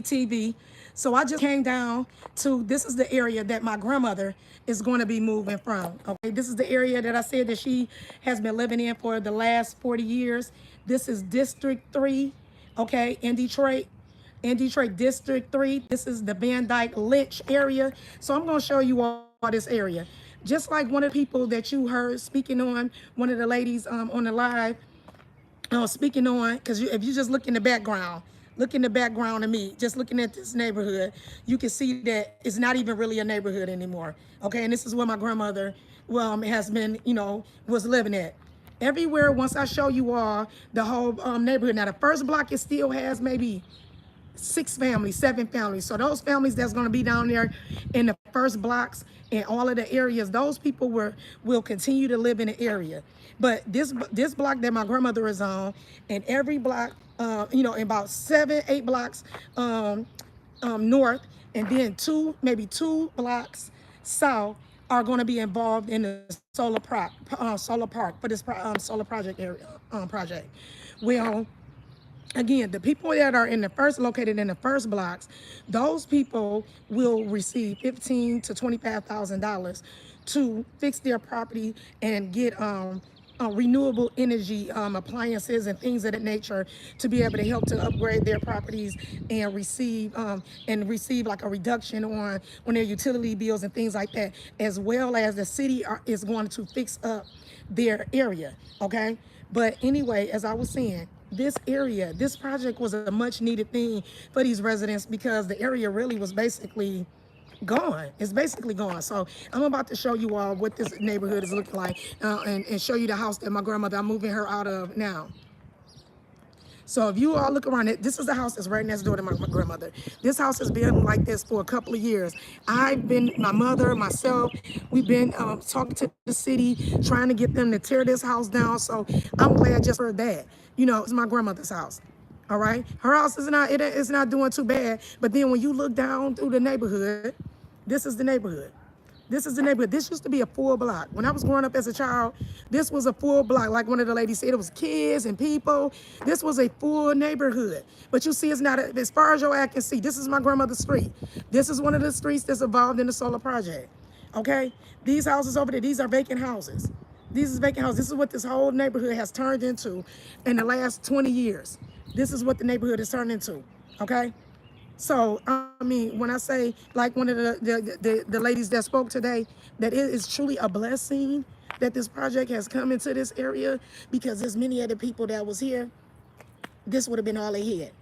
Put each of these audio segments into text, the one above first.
TBTV. So I just came down to, this is the area that my grandmother is going to be moving from. Okay, this is the area that I said that she has been living in for the last 40 years. This is District 3, okay, in Detroit. In Detroit, District 3. This is the Dyke Lynch area. So I'm going to show you all this area. Just like one of the people that you heard speaking on, one of the ladies on the live, speaking on, because if you just look in the background of me, just looking at this neighborhood, you can see that it's not even really a neighborhood anymore. Okay, and this is where my grandmother, has been, was living at. Everywhere, once I show you all the whole neighborhood. Now, the first block, it still has maybe 6 families, 7 families. So those families that's going to be down there in the first blocks and all of the areas, those people will continue to live in the area. But this block that my grandmother is on, and every block, in about 7, 8 blocks north, and then maybe 2 blocks south are going to be involved in the solar park for this solar project area project. Well, again, the people that are located in the first blocks, those people will receive $15,000 to $25,000 to fix their property and get renewable energy appliances and things of that nature, to be able to help to upgrade their properties and receive like a reduction on their utility bills and things like that, as well as the city is going to fix up their area. Okay, but anyway, as I was saying, this project was a much needed thing for these residents, because the area really was basically gone. It's basically gone. So I'm about to show you all what this neighborhood is looking like, and show you the house that my grandmother, I'm moving her out of now. So if you all look around it, this is the house that's right next door to my grandmother. This house has been like this for a couple of years. My mother, myself, we've been talking to the city, trying to get them to tear this house down. So I'm glad just for that. It's my grandmother's house. All right. Her house it's not doing too bad. But then when you look down through the neighborhood, this is the neighborhood. This is the neighborhood. This used to be a full block. When I was growing up as a child, this was a full block. Like one of the ladies said, it was kids and people. This was a full neighborhood. But you see, it's not, as far as your eye can see, this is my grandmother's street. This is one of the streets that's involved in the solar project. Okay? These houses over there, these are vacant houses. These is vacant houses. This is what this whole neighborhood has turned into in the last 20 years. This is what the neighborhood has turned into. Okay? So, I mean, when I say, like one of the ladies that spoke today, that it is truly a blessing that this project has come into this area, because there's many other people that was here, this would have been all they had.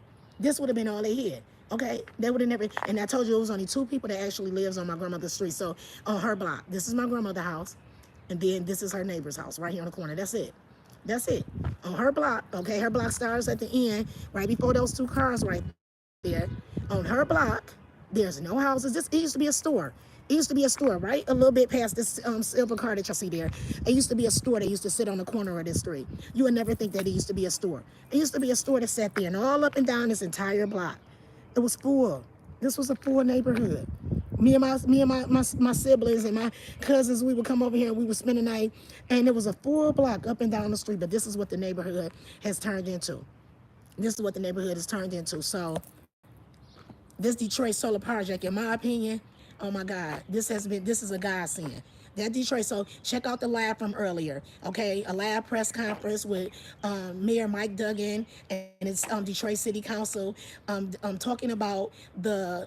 This would have been all they had. Okay? They would have never, and I told you it was only 2 people that actually lives on my grandmother's street. So, on her block, this is my grandmother's house, and then this is her neighbor's house right here on the corner. That's it. That's it. On her block, okay, her block starts at the end, right before those 2 cars right there. On her block, there's no houses. It used to be a store. It used to be a store, right? A little bit past this silver car that y'all see there. It used to be a store that used to sit on the corner of this street. You would never think that it used to be a store. It used to be a store that sat there, and all up and down this entire block, it was full. This was a full neighborhood. Me and my siblings and my cousins, we would come over here and we would spend the night, and it was a full block up and down the street. But this is what the neighborhood has turned into. This is what the neighborhood has turned into. So this Detroit solar project, in my opinion, oh my God, this is a godsend. That Detroit, so check out the live from earlier, okay? A live press conference with Mayor Mike Duggan and his Detroit City Council, talking about the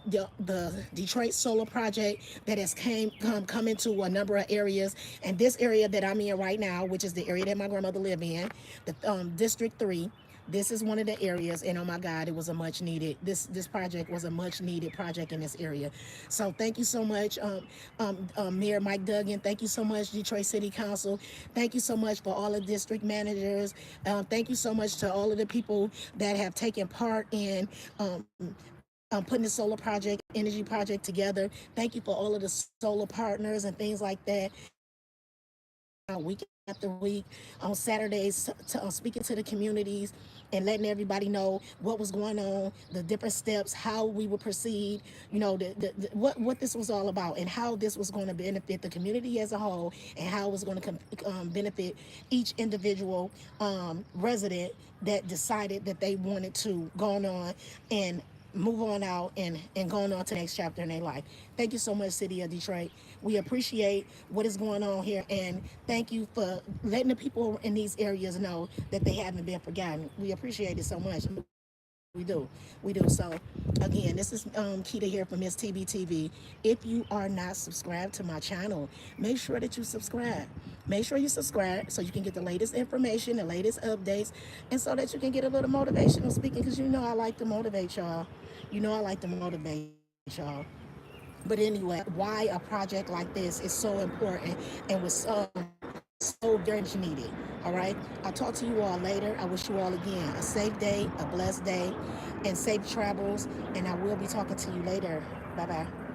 Detroit solar project that has come into a number of areas. And this area that I'm in right now, which is the area that my grandmother lived in, the District 3, this is one of the areas, and oh my God, it was a much needed, this project was a much needed project in this area. So thank you so much, Mayor Mike Duggan. Thank you so much, Detroit City Council. Thank you so much for all the district managers. Thank you so much to all of the people that have taken part in putting the solar project, energy project together. Thank you for all of the solar partners and things like that. Week after week on Saturdays, speaking to the communities and letting everybody know what was going on, the different steps, how we would proceed, what this was all about, and how this was going to benefit the community as a whole, and how it was going to benefit each individual resident that decided that they wanted to go on and move on out and going on to the next chapter in their life. Thank you so much, City of Detroit. We appreciate what is going on here, and thank you for letting the people in these areas know that they haven't been forgotten. We appreciate it so much. We do. We do. So, again, this is Keita here from Miss TBTV. If you are not subscribed to my channel, make sure that you subscribe. Make sure you subscribe so you can get the latest information, the latest updates, and so that you can get a little motivational speaking, because you know I like to motivate y'all. You know I like to motivate y'all. But anyway, why a project like this is so important and was so very much needed. All right. I'll talk to you all later. I wish you all again a safe day, a blessed day, and safe travels. And I will be talking to you later. Bye bye.